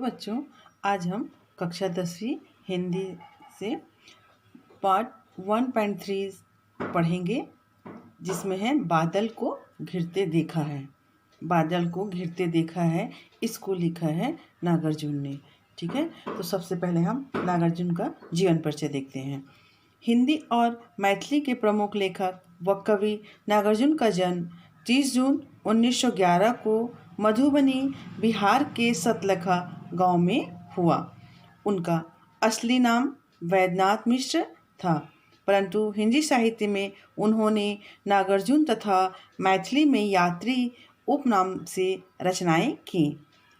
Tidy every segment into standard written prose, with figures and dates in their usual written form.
बच्चों, आज हम कक्षा 10वीं हिंदी से पार्ट 1.3 पढ़ेंगे, जिसमें है बादल को घिरते देखा है। बादल को घिरते देखा है, इसको लिखा है नागार्जुन ने। ठीक है, तो सबसे पहले हम नागार्जुन का जीवन परिचय देखते हैं। हिंदी और मैथिली के प्रमुख लेखक व कवि नागार्जुन का जन्म 30 जून 1911 को मधुबनी, बिहार के सतलखा गांव में हुआ। उनका असली नाम वैद्यनाथ मिश्र था, परंतु हिंदी साहित्य में उन्होंने नागार्जुन तथा मैथिली में यात्री उपनाम से रचनाएं की।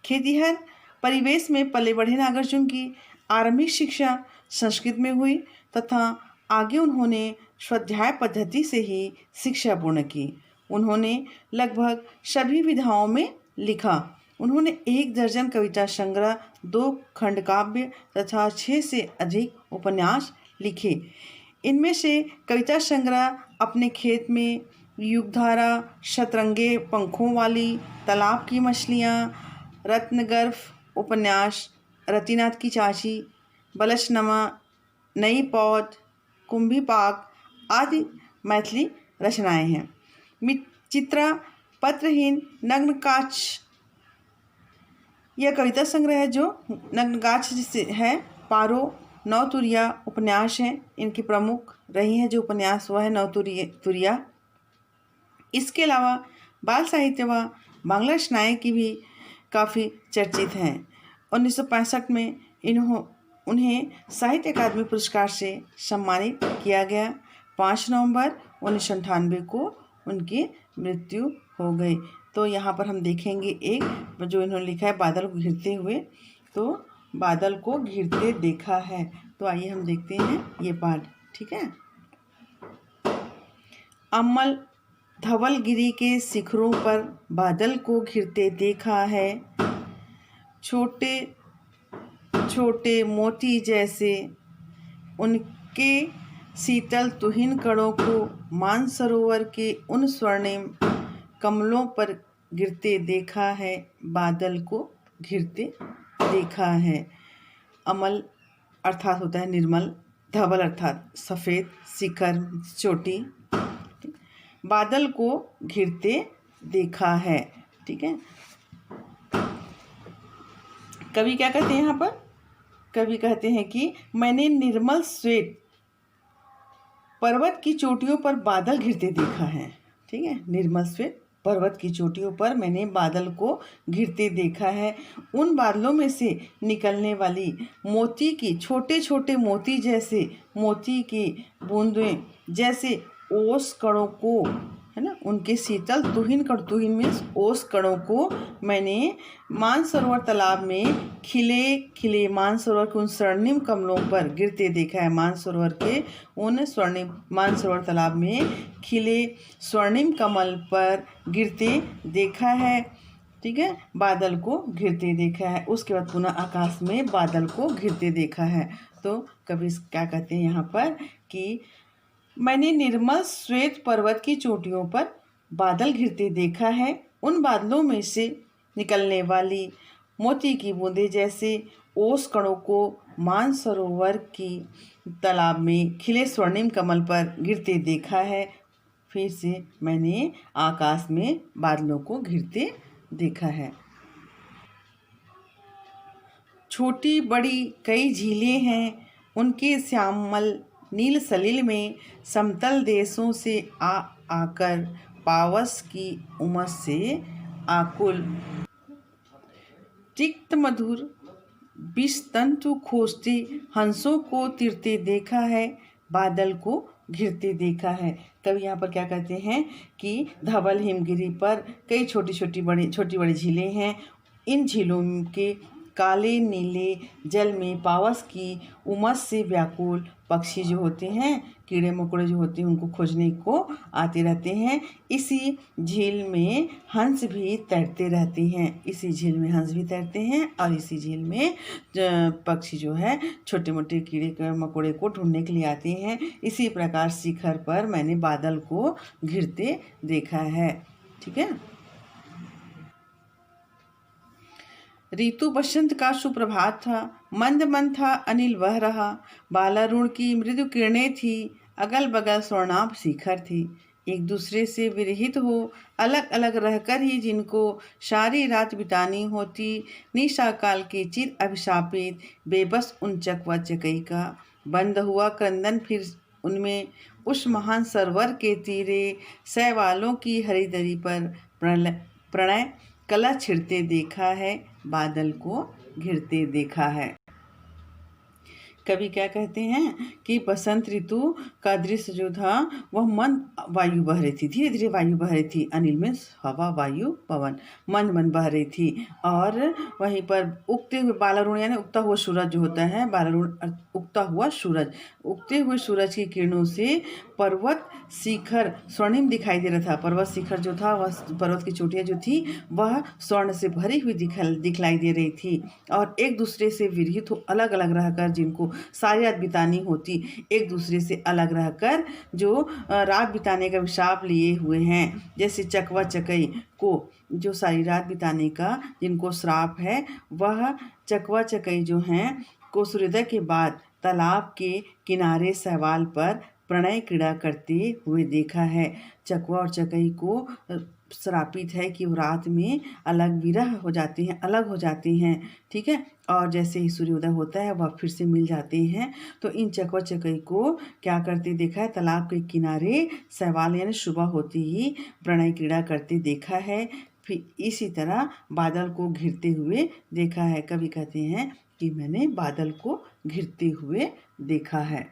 खेतिहर परिवेश में पले बढ़े नागार्जुन की आरंभिक शिक्षा संस्कृत में हुई तथा आगे उन्होंने स्वाध्याय पद्धति से ही शिक्षा पूर्ण की। उन्होंने लगभग सभी विधाओं में लिखा। उन्होंने 1 दर्जन कविता संग्रह, 2 खंडकाव्य तथा 6 से अधिक उपन्यास लिखे। इनमें से कविता संग्रह अपने खेत में, युगधारा, शतरंगे पंखों वाली, तालाब की मछलियाँ, रत्नगर्भ उपन्यास, रतिनाथ की चाची, बलशनमा, नई पौध, कुंभीपाक आदि मैथिली रचनाएं हैं। चित्रा, पत्रहीन, नग्नगाछ, यह कविता संग्रह है जो नग्नगाछ से है। पारो, नवतुरिया उपन्यास हैं, इनकी प्रमुख रही हैं जो उपन्यास वह है नवतुरिया। इसके अलावा बाल साहित्य व बांग्ला रचनाएं की भी काफ़ी चर्चित हैं। 1965 में उन्हें साहित्य अकादमी पुरस्कार से सम्मानित किया गया। 5 नवंबर 1998 को उनकी मृत्यु हो गई। तो यहाँ पर हम देखेंगे एक जो इन्होंने लिखा है बादल को घिरते हुए, तो बादल को घिरते देखा है। तो आइए हम देखते हैं ये पाठ। ठीक है। अम्मल धवलगिरी के शिखरों पर बादल को घिरते देखा है। छोटे छोटे मोती जैसे उनके शीतल तुहिन कणों को मानसरोवर के उन स्वर्णिम कमलों पर गिरते देखा है। बादल को घिरते देखा है। अमल अर्थात होता है निर्मल, धवल अर्थात सफ़ेद, शिखर चोटी। बादल को घिरते देखा है। ठीक है। कवि क्या कहते हैं यहाँ पर? कवि कहते हैं कि मैंने निर्मल श्वेत पर्वत की चोटियों पर बादल घिरते देखा है। ठीक है, निर्मल श्वेत पर्वत की चोटियों पर मैंने बादल को घिरते देखा है। उन बादलों में से निकलने वाली मोती की छोटे छोटे मोती जैसे मोती की बूंदें जैसे ओस कणों को, है ना, उनके शीतल तुहिन में ओस कणों को मैंने मानसरोवर तालाब में खिले खिले मानसरोवर के उन स्वर्णिम कमलों पर गिरते देखा है। मानसरोवर के उन स्वर्णिम मानसरोवर तालाब में खिले स्वर्णिम कमल पर गिरते देखा है। ठीक है, बादल को घिरते देखा है। उसके बाद पुनः आकाश में बादल को घिरते देखा है। तो कवि क्या कहते हैं यहाँ पर कि मैंने निर्मल श्वेत पर्वत की चोटियों पर बादल घिरते देखा है। उन बादलों में से निकलने वाली मोती की बूंदें जैसे ओस कणों को मानसरोवर की तालाब में खिले स्वर्णिम कमल पर गिरते देखा है। फिर से मैंने आकाश में बादलों को घिरते देखा है। छोटी बड़ी कई झीलें हैं, उनके श्यामल नील सलिल में समतल देशों से आकर पावस की उमस से आकुल। तिक्त मधुर विष तंतु खोजते हंसों को तिरते देखा है। बादल को घिरते देखा है। कवि यहाँ पर क्या कहते हैं कि धवल हिमगिरी पर कई छोटी बड़ी झीलें हैं। इन झीलों के काले नीले जल में पावस की उमस से व्याकुल पक्षी जो होते हैं, कीड़े मकोड़े जो होते हैं, उनको खोजने को आते रहते हैं। इसी झील में हंस भी तैरते रहते हैं। इसी झील में हंस भी तैरते हैं और इसी झील में पक्षी जो है छोटे मोटे कीड़े मकोड़े को ढूंढने के लिए आते हैं। इसी प्रकार शिखर पर मैंने बादल को घिरते देखा है। ठीक है। ऋतु बसंत का सुप्रभात था। मंद मंद था अनिल बह रहा। बालारुण की मृदु किरणें थी। अगल बगल स्वर्णाभ शिखर थी। एक दूसरे से विरहित हो, अलग अलग रहकर ही जिनको सारी रात बितानी होती, निशा काल के चिर अभिशापित बेबस उन चकवा चकई का बंद हुआ क्रंदन फिर उनमें। उस महान सरोवर के तीरे सैवालों की हरिदरी पर प्रणय कला छिड़ते देखा है, बादल को घिरते देखा है। कवि क्या कहते हैं कि बसंत ऋतु का दृश्य जो था वह मंद वायु बह रही थी, धीरे धीरे वायु बह रही थी। अनिल में हवा, वायु, पवन, मंद मंद बह रही थी। और वहीं पर उगते हुए बालारुण यानी उगता हुआ सूरज जो होता है, बालारुण उगता हुआ सूरज, उगते हुए सूरज की किरणों से पर्वत शिखर स्वर्णिम दिखाई दे रहा था। पर्वत शिखर जो था वह, पर्वत की चोटियाँ जो थी वह स्वर्ण से भरी हुई दिखलाई दे रही थी। और एक दूसरे से विरहित हो, अलग अलग रहकर जिनको सारी रात बितानी होती, एक दूसरे से अलग रहकर जो रात बिताने का विशाप लिए हुए हैं, जैसे चकवा चकई को जो सारी रात बिताने का जिनको श्राप है, वह चकवा चकई जो हैं को सूर्योदय के बाद तालाब के किनारे शैवाल पर प्रणय क्रीड़ा करते हुए देखा है। चकवा और चकई को श्रापित है कि वो रात में अलग विरह हो जाते हैं, अलग हो जाते हैं, ठीक है। और जैसे ही सूर्योदय होता है वह फिर से मिल जाते हैं। तो इन चकवा चकई को क्या करते देखा है, तालाब के किनारे शैवाल यानी सुबह होते ही प्रणय क्रीड़ा करते देखा है। फिर इसी तरह बादल को घिरते हुए देखा है। कवि कहते हैं कि मैंने बादल को घिरते हुए देखा है।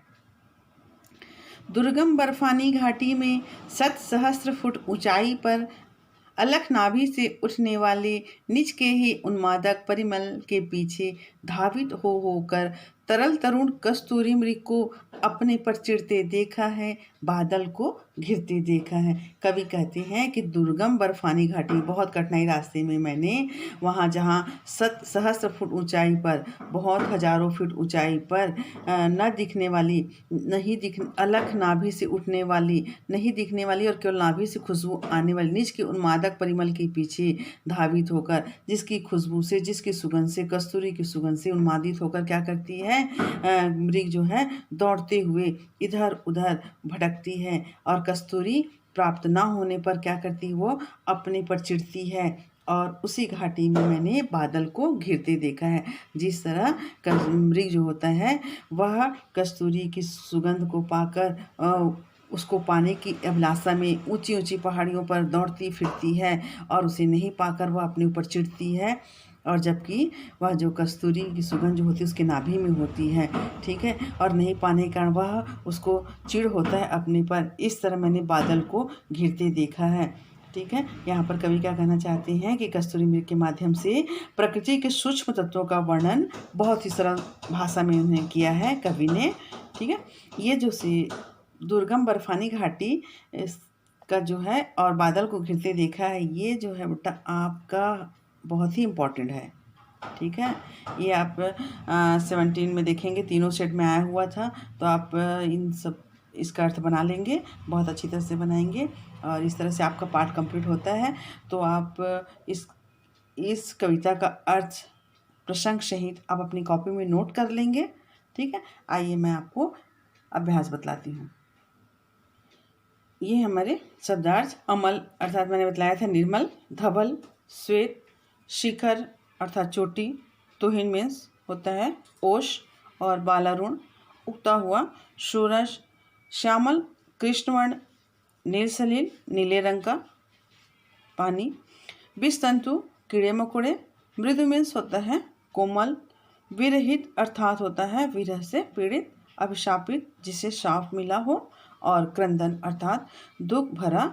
दुर्गम बर्फानी घाटी में 7 सहस्त्र फुट ऊंचाई पर अलख नाभि से उठने वाले निज के ही उन्मादक परिमल के पीछे धावित हो होकर तरल तरुण कस्तूरी मृग को अपने पर चिढ़ते देखा है, बादल को घिरते देखा है। कवि कहते हैं कि दुर्गम बर्फानी घाटी, बहुत कठिनाई रास्ते में मैंने वहाँ जहाँ 7 सहस्त्र फुट ऊंचाई पर, बहुत हजारों फीट ऊंचाई पर न दिखने वाली, अलख नाभि से उठने वाली, नहीं दिखने वाली और केवल नाभि से खुशबू आने वाली निज के उन्मादक परिमल के पीछे धावित होकर, जिसकी खुशबू से, जिसकी सुगंध से, कस्तूरी की सुगंध से उन्मादित होकर क्या करती है, मृग जो है दौड़ते हुए इधर उधर भटकती है। और कस्तूरी प्राप्त ना होने पर क्या करती है, वो अपने पर चिढ़ती है। और उसी घाटी में मैंने बादल को घिरते देखा है। जिस तरह मृग जो होता है वह कस्तूरी की सुगंध को पाकर उसको पाने की अभिलाषा में ऊंची ऊंची पहाड़ियों पर दौड़ती फिरती है और उसे नहीं पाकर वह अपने ऊपर चिढ़ती है। और जबकि वह जो कस्तूरी की सुगंध जो होती है उसके नाभि में होती है, ठीक है, और नहीं पाने के कारण वह उसको चिढ़ होता है अपने पर। इस तरह मैंने बादल को घिरते देखा है, ठीक है। यहाँ पर कवि क्या कहना चाहते हैं कि कस्तूरी मृग के माध्यम से प्रकृति के सूक्ष्म तत्वों का वर्णन बहुत ही सरल भाषा में उन्हें किया है कवि ने, ठीक है। ये जो दुर्गम बर्फानी घाटी का जो है और बादल को घिरते देखा है, ये जो है बेटा आपका बहुत ही इम्पोर्टेंट है, ठीक है। ये आप 17 में देखेंगे, तीनों सेट में आया हुआ था। तो आप इन सब इसका अर्थ बना लेंगे, बहुत अच्छी तरह से बनाएंगे और इस तरह से आपका पाठ कंप्लीट होता है। तो आप इस कविता का अर्थ प्रसंग सहित आप अपनी कॉपी में नोट कर लेंगे, ठीक है। आइए मैं आपको अभ्यास बतलाती हूँ। ये हमारे शब्दार्थ अमल अर्थात मैंने बतलाया था निर्मल, धवल, श्वेत, शिखर अर्थात चोटी, तुहिन मीन्स होता है ओश, और बालारुण उगता हुआ सूरज, श्यामल कृष्णवर्ण, नीलसलील नीले रंग का पानी, विषतंतु कीड़े मकोड़े, मृदु मीन्स होता है कोमल, विरहित अर्थात होता है विरह से पीड़ित, अभिशापित जिसे शाप मिला हो, और क्रंदन अर्थात दुख भरा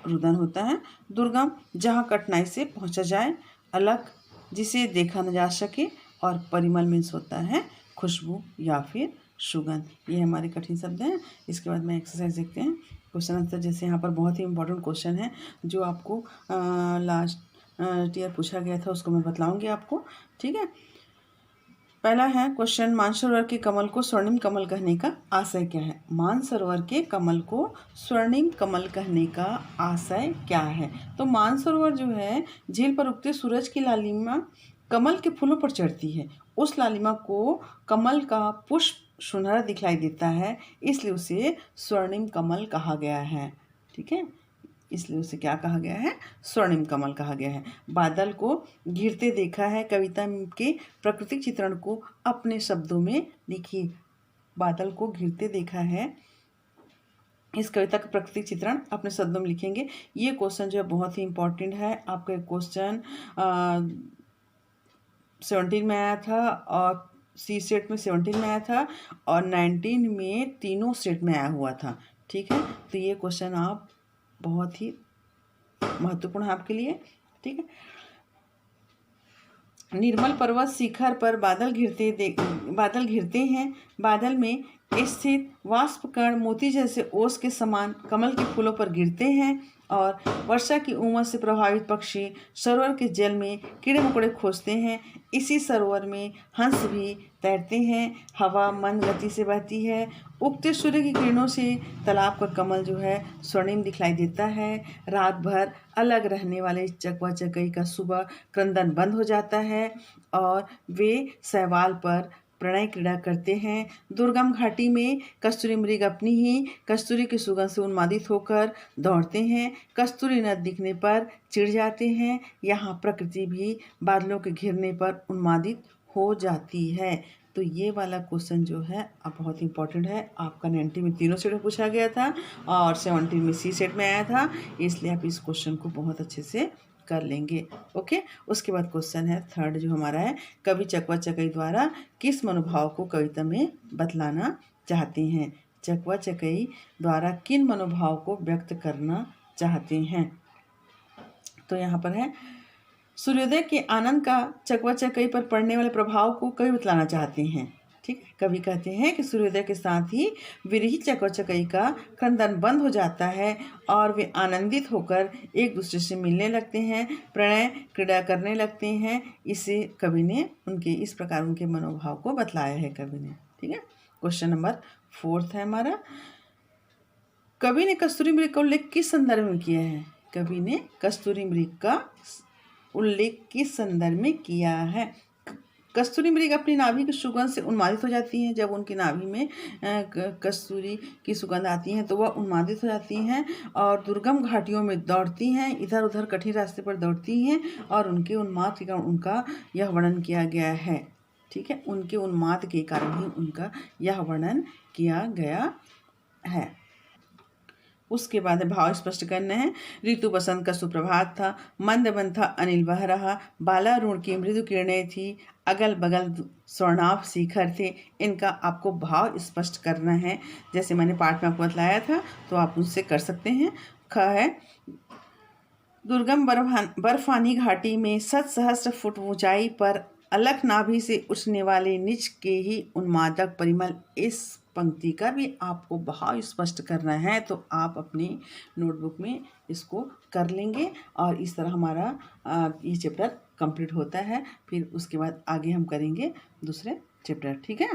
रुदन होता है, दुर्गम जहाँ कठिनाई से पहुँचा जाए, अलग जिसे देखा न जा सके, और परिमल मीन्स होता है खुशबू या फिर सुगंध। ये हमारे कठिन शब्द हैं। इसके बाद में एक्सरसाइज देखते हैं, क्वेश्चन आंसर। जैसे यहाँ पर बहुत ही इंपॉर्टेंट क्वेश्चन है जो आपको लास्ट ईयर पूछा गया था, उसको मैं बतलाऊंगी आपको, ठीक है। पहला है क्वेश्चन, मानसरोवर के कमल को स्वर्णिम कमल कहने का आशय क्या है। मानसरोवर के कमल को स्वर्णिम कमल कहने का आशय क्या है। तो मानसरोवर जो है झील पर उगते सूरज की लालिमा कमल के फूलों पर चढ़ती है। उस लालिमा को कमल का पुष्प सुनहरा दिखलाई देता है, इसलिए उसे स्वर्णिम कमल कहा गया है। ठीक है, इसलिए उसे क्या कहा गया है? स्वर्णिम कमल कहा गया है। बादल को घिरते देखा है कविता के प्राकृतिक चित्रण को अपने शब्दों में लिखिए। बादल को घिरते देखा है, इस कविता का प्राकृतिक चित्रण अपने शब्दों में लिखेंगे। ये क्वेश्चन जो है बहुत ही इंपॉर्टेंट है। आपका क्वेश्चन 17 में आया था और सी सेट में 17 में आया था और 19 में तीनों सेट में आया हुआ था। ठीक है, तो ये क्वेश्चन आप बहुत ही महत्वपूर्ण है आपके लिए। ठीक है, निर्मल पर्वत शिखर पर बादल घिरते हैं। बादल में स्थित वाष्प कण मोती जैसे ओस के समान कमल के फूलों पर गिरते हैं और वर्षा की उमस से प्रभावित पक्षी सरोवर के जल में कीड़े मकोड़े खोजते हैं। इसी सरोवर में हंस भी तैरते हैं। हवा मंद गति से बहती है। उगते सूर्य की किरणों से तालाब का कमल जो है स्वर्णिम दिखलाई देता है। रात भर अलग रहने वाले चकवा चकई का सुबह क्रंदन बंद हो जाता है और वे शैवाल पर प्रणय क्रीड़ा करते हैं। दुर्गम घाटी में कस्तूरी मृग अपनी ही कस्तूरी की सुगंध से उन्मादित होकर दौड़ते हैं। कस्तूरी न दिखने पर चिढ़ जाते हैं। यहाँ प्रकृति भी बादलों के घिरने पर उन्मादित हो जाती है। तो ये वाला क्वेश्चन जो है अब बहुत इंपॉर्टेंट है। आपका 90 में तीनों सेट में पूछा गया था और 17 में सी सेट में आया था, इसलिए आप इस क्वेश्चन को बहुत अच्छे से कर लेंगे। ओके, उसके बाद क्वेश्चन है थर्ड जो हमारा है, कवि चकवा चकई द्वारा किस मनोभाव को कविता में बतलाना चाहते हैं? चकवा चकई द्वारा किन मनोभाव को व्यक्त करना चाहते हैं? तो यहाँ पर है, सूर्योदय के आनंद का चकवा चकई पर पड़ने वाले प्रभाव को कवि बतलाना चाहते हैं। ठीक है, कवि कहते हैं कि सूर्योदय के साथ ही विरही चकवा चकई का क्रंदन बंद हो जाता है और वे आनंदित होकर एक दूसरे से मिलने लगते हैं, प्रणय क्रीड़ा करने लगते हैं। इसे कवि ने इस प्रकार उनके मनोभाव को बतलाया है कवि ने। ठीक है, क्वेश्चन नंबर 4 है हमारा, कवि ने कस्तूरी मृग का उल्लेख किस संदर्भ में किया है? कवि ने कस्तूरी मृग का उल्लेख किस संदर्भ में किया है? कस्तूरी मृग अपनी नाभि की सुगंध से उन्मादित हो जाती हैं। जब उनकी नाभि में कस्तूरी की सुगंध आती है तो वह उन्मादित हो जाती हैं और दुर्गम घाटियों में दौड़ती हैं, इधर उधर कठिन रास्ते पर दौड़ती हैं और उनके उन्माद के कारण उनका यह वर्णन किया गया है। ठीक है, उनके उन्माद के कारण ही उनका यह वर्णन किया गया है। उसके बाद भाव स्पष्ट करना है। ऋतु बसंत का सुप्रभात था, मंद मंद था अनिल बह रहा, बालारूढ़ की मृदु किरणें थी, अगल बगल स्वर्णाभ शिखर थे। इनका आपको भाव स्पष्ट करना है। जैसे मैंने पाठ में आपको बतलाया था तो आप उससे कर सकते हैं। ख है, दुर्गम बर्फानी घाटी में 7 सहस्त्र फुट ऊंचाई पर अलख नाभि से उठने वाले निज के ही उन्मादक परिमल। इस पंक्ति का भी आपको भाव स्पष्ट करना है तो आप अपनी नोटबुक में इसको कर लेंगे और इस तरह हमारा ये चैप्टर कंप्लीट होता है। फिर उसके बाद आगे हम करेंगे दूसरे चैप्टर। ठीक है।